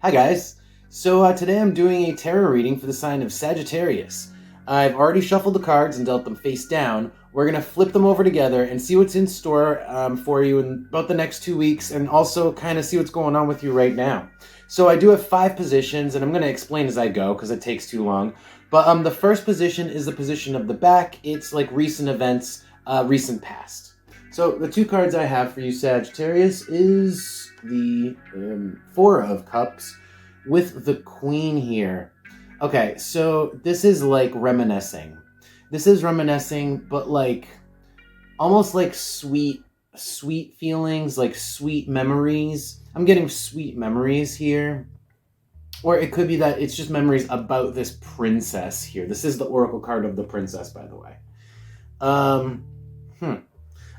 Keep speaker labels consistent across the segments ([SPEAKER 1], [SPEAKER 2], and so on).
[SPEAKER 1] Hi guys. So today I'm doing a tarot reading for the sign of Sagittarius. I've already shuffled the cards and dealt them face down. We're going to flip them over together and see what's in store for you in about the next 2 weeks, and also kind of see what's going on with you right now. So I do have 5 positions, and I'm going to explain as I go because it takes too long. But the first position is the position of the back. It's like recent events, recent past. So the 2 cards I have for you, Sagittarius, is the 4 of Cups with the Queen here. Okay, so this is like reminiscing. This is reminiscing, but like almost like sweet feelings, like sweet memories. I'm getting sweet memories here. Or it could be that it's just memories about this princess here. This is the oracle card of the princess, by the way.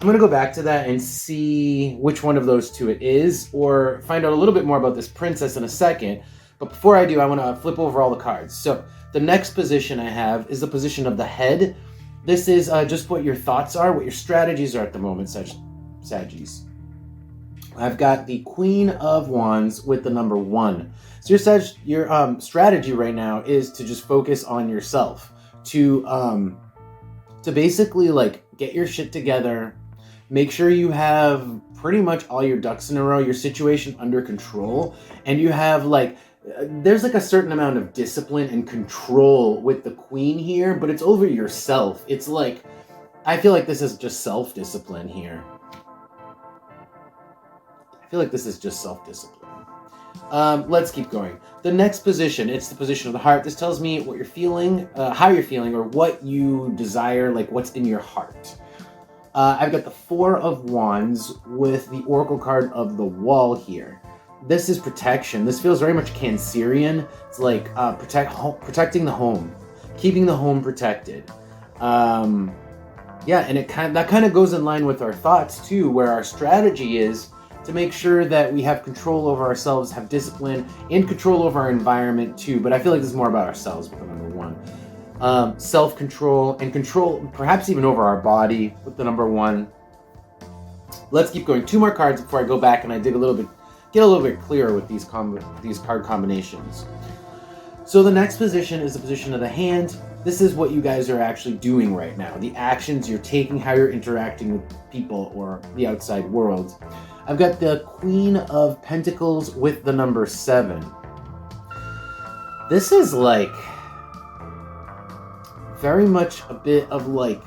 [SPEAKER 1] I'm going to go back to that and see which one of those 2 it is, or find out a little bit more about this princess in a second. But before I do, I want to flip over all the cards. So the next position I have is the position of the head. This is just what your thoughts are, what your strategies are at the moment, Saggies. I've got the Queen of Wands with the number 1. So your strategy right now is to just focus on yourself, to basically like get your shit together. Make sure you have pretty much all your ducks in a row, your situation under control, and you have like, there's like a certain amount of discipline and control with the Queen here, but it's over yourself. It's like, I feel like this is just self-discipline here. Let's keep going. The next position, it's the position of the heart. This tells me what you're feeling, how you're feeling, or what you desire, like what's in your heart. I've got the 4 of Wands with the oracle card of the Wall here. This is protection. This feels very much Cancerian. It's like protecting the home, keeping the home protected. And that kind of goes in line with our thoughts too, where our strategy is to make sure that we have control over ourselves, have discipline, and control over our environment too. But I feel like this is more about ourselves with the number 1. Self-control and control, perhaps even over our body with the number 1. Let's keep going. 2 more cards before I go back and I get a little bit clearer with these card combinations. So the next position is the position of the hand. This is what you guys are actually doing right now. The actions you're taking, how you're interacting with people or the outside world. I've got the Queen of Pentacles with the number 7. This is like very much a bit of like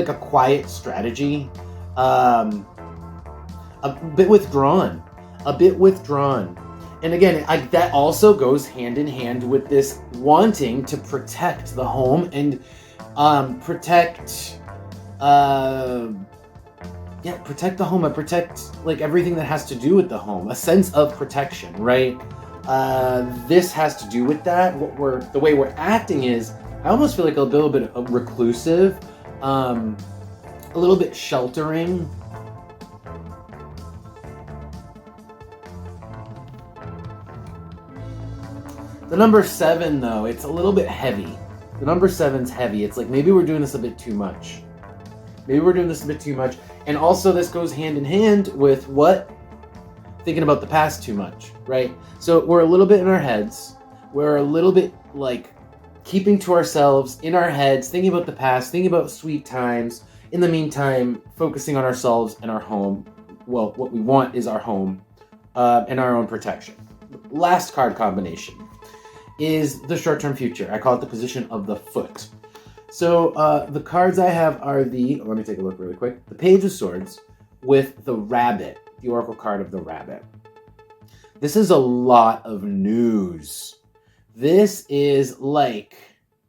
[SPEAKER 1] a quiet strategy. A bit withdrawn. And again, that also goes hand in hand with this wanting to protect the home and protect the home and protect like everything that has to do with the home. A sense of protection, right? This has to do with that. The way we're acting is, I almost feel like a little bit of reclusive, a little bit sheltering. The number 7, though, it's a little bit heavy. The number 7's heavy. It's like maybe we're doing this a bit too much. And also this goes hand in hand with what? Thinking about the past too much, right? So we're a little bit in our heads. We're a little bit like keeping to ourselves in our heads, thinking about the past, thinking about sweet times. In the meantime, focusing on ourselves and our home. Well, what we want is our home and our own protection. Last card combination is the short-term future. I call it the position of the foot. So the cards I have are let me take a look really quick. The Page of Swords with the Rabbit, the oracle card of the Rabbit. This is a lot of news. This is like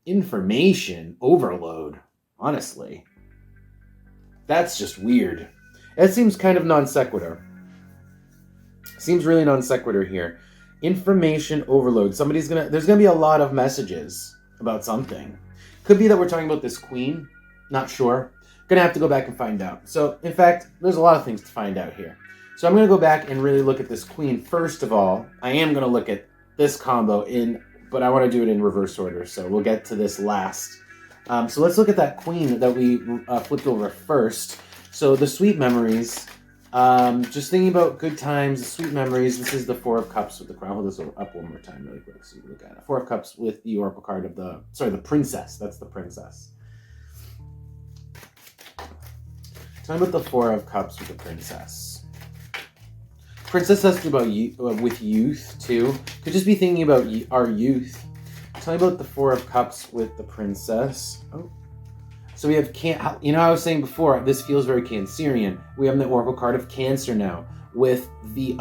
[SPEAKER 1] information overload, honestly. That's just weird. That seems kind of non sequitur. Seems really non sequitur here. Information overload. There's gonna be a lot of messages about something. Could be that we're talking about this Queen. Not sure. Gonna have to go back and find out. So, in fact, there's a lot of things to find out here. So I'm gonna go back and really look at this Queen. First of all, I am gonna look at this combo but I want to do it in reverse order. So we'll get to this last. So let's look at that Queen that we flipped over first. So the sweet memories Just thinking about good times, sweet memories. This is the Four of Cups with the crown. Hold this up one more time really quick so you can look at it. Four of Cups with the Oracle card of the Princess. That's the Princess. Tell me about the Four of Cups with the Princess. Princess has to do about with youth too. Could just be thinking about our youth. Tell me about the Four of Cups with the Princess. Oh. So we have, I was saying before, this feels very Cancerian. We have the Oracle card of Cancer now with the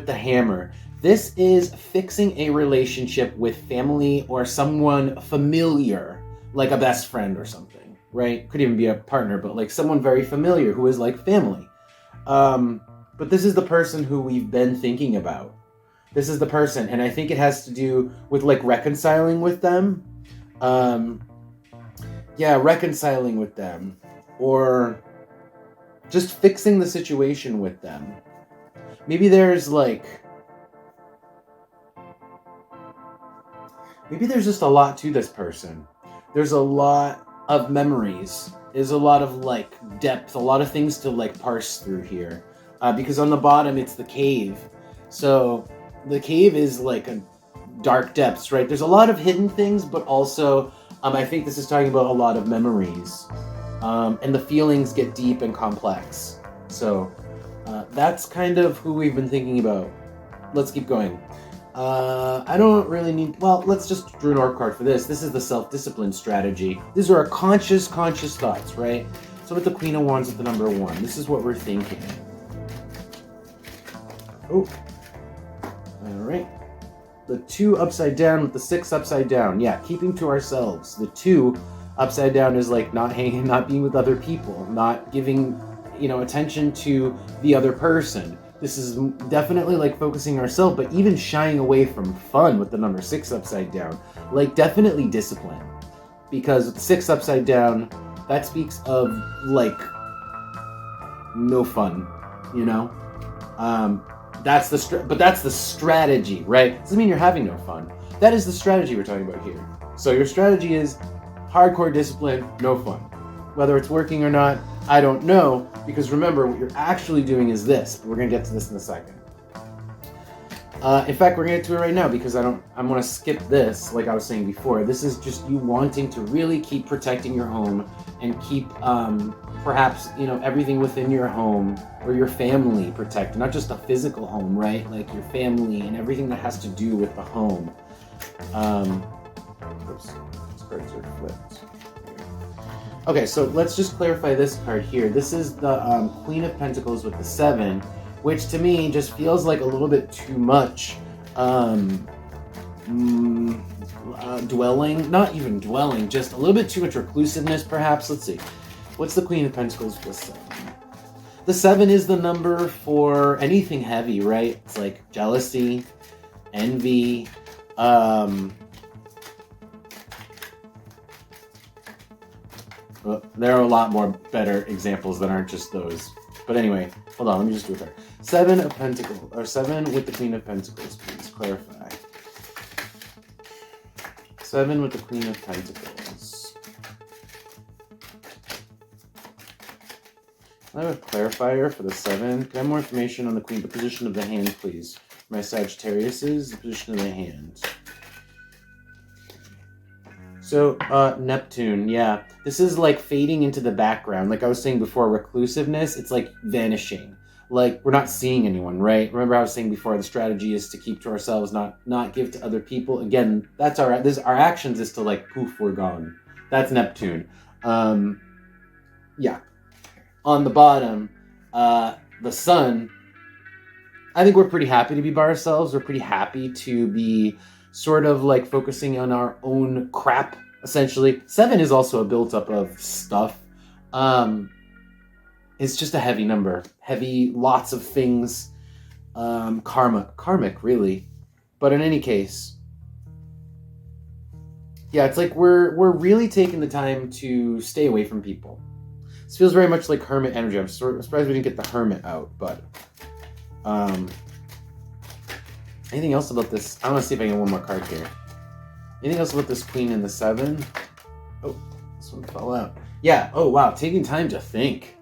[SPEAKER 1] hammer. This is fixing a relationship with family or someone familiar, like a best friend or something, right? Could even be a partner, but like someone very familiar who is like family. But this is the person who we've been thinking about. This is the person, and I think it has to do with like reconciling with them. Reconciling with them, or just fixing the situation with them. Maybe there's just a lot to this person. There's a lot of memories. There's a lot of like depth, a lot of things to like parse through here. Because on the bottom it's the cave. So the cave is like a dark depths, right? There's a lot of hidden things, but also I think this is talking about a lot of memories. And the feelings get deep and complex. So that's kind of who we've been thinking about. Let's keep going. I don't really need... Well, let's just draw an oracle card for this. This is the self-discipline strategy. These are our conscious thoughts, right? So with the Queen of Wands with the number 1, this is what we're thinking. Oh. All right. The 2 upside down with the 6 upside down. Yeah, keeping to ourselves. The 2 upside down is like not being with other people, not giving, attention to the other person. This is definitely like focusing ourselves, but even shying away from fun with the number 6 upside down. Like definitely discipline. Because with 6 upside down, that speaks of like no fun, That's the strategy, right? Doesn't mean you're having no fun. That is the strategy we're talking about here. So your strategy is hardcore discipline, no fun. Whether it's working or not, I don't know, because remember, what you're actually doing is this. But we're going to get to this in a second. In fact, we're going to get to it right now, because I'm going to skip this, like I was saying before. This is just you wanting to really keep protecting your home and keep, perhaps, everything within your home or your family protected. Not just the physical home, right? Like your family and everything that has to do with the home. Oops, these cards are flipped. Okay, so let's just clarify this card here. This is the Queen of Pentacles with the 7, which to me just feels like a little bit too much dwelling. Not even dwelling, just a little bit too much reclusiveness, perhaps. Let's see. What's the Queen of Pentacles with the 7? The 7 is the number for anything heavy, right? It's like jealousy, envy, well, there are a lot more better examples that aren't just those. But anyway, hold on, let me just do it there. 7 of Pentacles, or 7 with the Queen of Pentacles, please clarify. 7 with the Queen of Pentacles. Can I have a clarifier for the 7? Can I have more information on the Queen, the position of the hand, please? My Sagittarius, the position of the hand. So, Neptune, yeah. This is like fading into the background. Like I was saying before, reclusiveness, it's like vanishing. Like we're not seeing anyone, right? Remember I was saying before, the strategy is to keep to ourselves, not give to other people. Again, that's our actions is to like, poof, we're gone. That's Neptune. Yeah. On the bottom, the Sun, I think we're pretty happy to be by ourselves. We're pretty happy to be sort of like focusing on our own crap, essentially. 7 is also a built-up of stuff. It's just a heavy number. Heavy, lots of things. Karmic, really. But in any case, yeah, it's like we're really taking the time to stay away from people. This feels very much like Hermit energy. I'm surprised we didn't get the Hermit out, but... anything else about this? I want to see if I can get one more card here. Anything else about this Queen and the 7? Oh, this one fell out. Yeah, oh wow, taking time to think.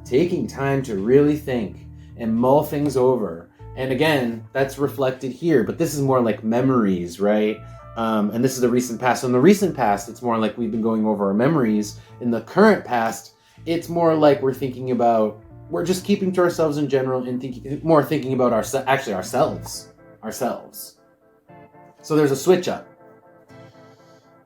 [SPEAKER 1] taking time to really think and mull things over. And again, that's reflected here, but this is more like memories, right? And this is the recent past. So in the recent past, it's more like we've been going over our memories. In the current past, it's more like we're just keeping to ourselves in general and thinking about ourselves. So there's a switch up.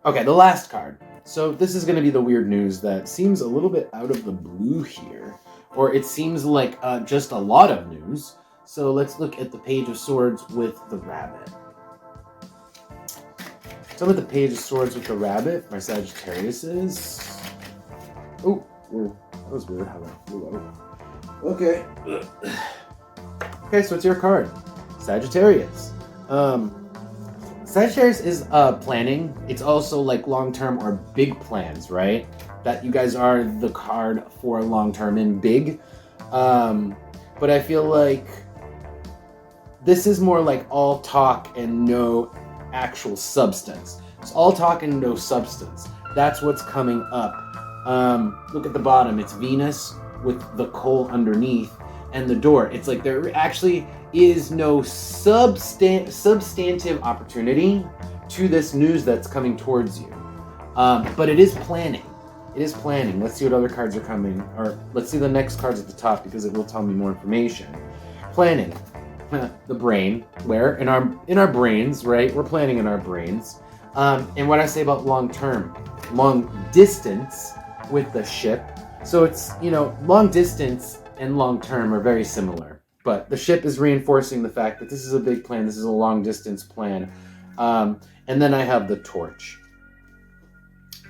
[SPEAKER 1] Okay, the last card. So this is going to be the weird news that seems a little bit out of the blue here, or it seems like just a lot of news. So let's look at the Page of Swords with the rabbit. So I'm at the Page of Swords with the rabbit. My Sagittarius is... Oh, that was weird how that flew out. Okay. Okay, so it's your card. Sagittarius. Sagittarius is planning. It's also like long-term or big plans, right? That you guys are the card for long-term and big. But I feel like this is more like all talk and no actual substance. It's all talk and no substance. That's what's coming up. Look at the bottom. It's Venus with the coal underneath and the door. It's like there actually is no substantive opportunity to this news that's coming towards you. But it is planning. It is planning. Let's see what other cards are coming. Or let's see the next cards at the top because it will tell me more information. Planning. The brain. Where? In our brains, right? We're planning in our brains. And what I say about long term. Long distance with the ship. So it's, long distance and long term are very similar. But the ship is reinforcing the fact that this is a big plan. This is a long distance plan. And then I have the torch.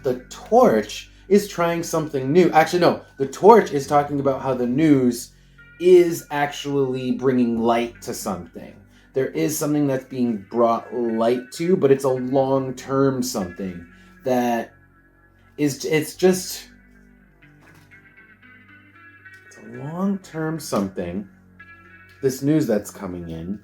[SPEAKER 1] The torch is trying something new. Actually, no. The torch is talking about how the news is actually bringing light to something. There is something that's being brought light to, but it's a long-term something that is, it's a long-term something, this news that's coming in,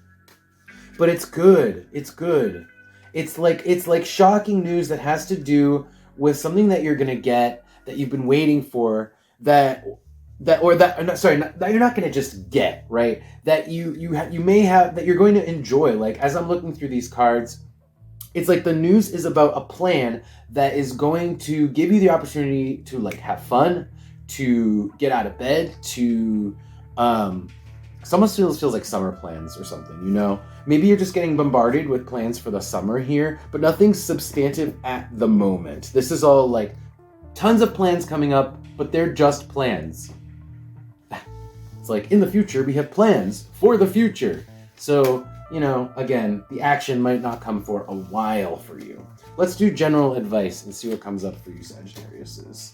[SPEAKER 1] but it's good. It's good. It's like shocking news that has to do with something that you're going to get, that you've been waiting for, that you're not going to just get, right? That you may have, that you're going to enjoy. Like, as I'm looking through these cards, it's like the news is about a plan that is going to give you the opportunity to like have fun, to get out of bed, to it almost feels like summer plans or something, Maybe you're just getting bombarded with plans for the summer here, but nothing substantive at the moment. This is all like tons of plans coming up, but they're just plans. It's like, in the future, we have plans for the future. So, again, the action might not come for a while for you. Let's do general advice and see what comes up for you, Sagittariuses.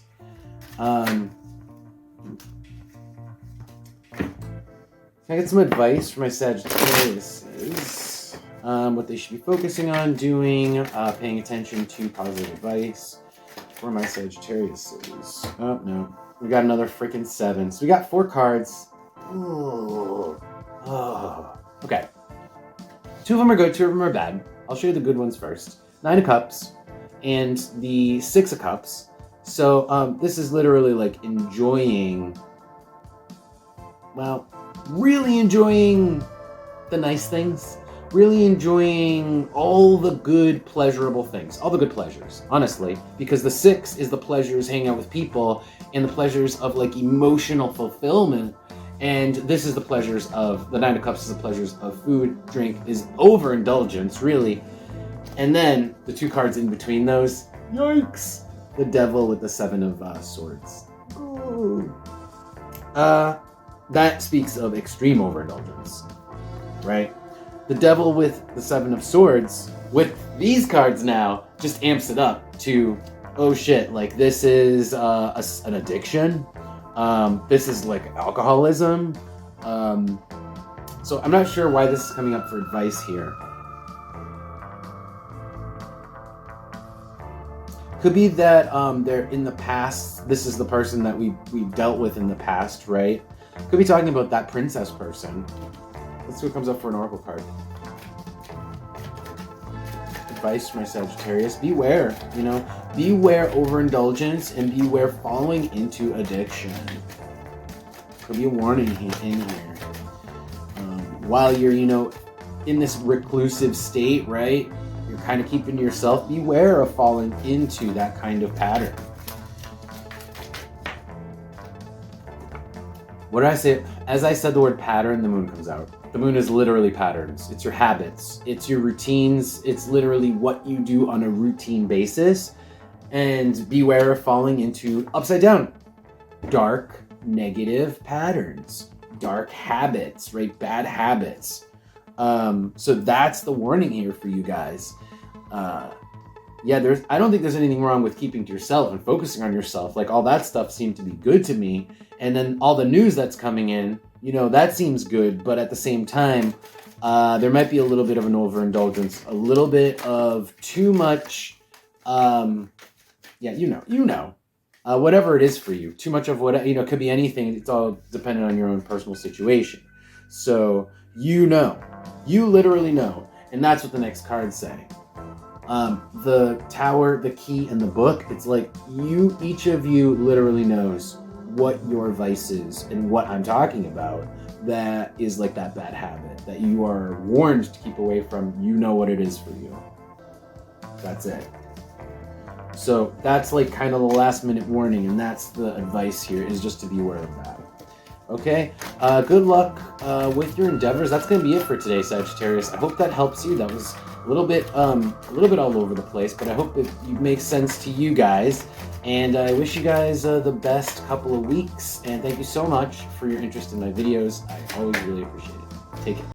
[SPEAKER 1] Can I get some advice for my Sagittariuses? What they should be focusing on, doing, paying attention to positive advice for my Sagittariuses. Oh, no. We got another freaking 7. So we got 4 cards. Oh. Okay. 2 of them are good, 2 of them are bad. I'll show you the good ones first. 9 of Cups and the 6 of Cups. So this is literally like enjoying, really enjoying the nice things. Really enjoying all the good, pleasurable things. All the good pleasures, honestly. Because the 6 is the pleasures hanging out with people and the pleasures of like emotional fulfillment. And this is the pleasures of, the 9 of Cups is the pleasures of food, drink, is overindulgence, really. And then the 2 cards in between those, yikes! The Devil with the 7 of Swords. Ooh. That speaks of extreme overindulgence, right? The Devil with the 7 of Swords, with these cards now, just amps it up to, oh shit, like this is an addiction. This is like alcoholism. So I'm not sure why this is coming up for advice here. Could be that they're in the past, this is the person that we've dealt with in the past, right? Could be talking about that princess person. Let's see what comes up for an oracle card. Advice from my Sagittarius. Beware, beware overindulgence and beware falling into addiction. Could be a warning in here. While you're, in this reclusive state, right? You're kind of keeping to yourself. Beware of falling into that kind of pattern. What did I say? As I said the word pattern, the moon comes out. The moon is literally patterns. It's your habits. It's your routines. It's literally what you do on a routine basis. And beware of falling into upside down, dark, negative patterns, dark habits, right? Bad habits. So that's the warning here for you guys. I don't think there's anything wrong with keeping to yourself and focusing on yourself. Like, all that stuff seemed to be good to me. And then all the news that's coming in, that seems good. But at the same time, there might be a little bit of an overindulgence, a little bit of too much, whatever it is for you. Too much of what, it could be anything. It's all dependent on your own personal situation. So, you literally know. And that's what the next cards say. The Tower, the Key, and the Book, it's like each of you literally knows what your vice is and what I'm talking about. That is like that bad habit that you are warned to keep away from. You know what it is for you. That's it. So that's like kind of the last minute warning, and that's the advice here, is just to be aware of that. Okay, good luck with your endeavors. That's going to be it for today, Sagittarius. I hope that helps you. That was a little bit all over the place, but I hope it makes sense to you guys. And I wish you guys the best couple of weeks. And thank you so much for your interest in my videos. I always really appreciate it. Take care.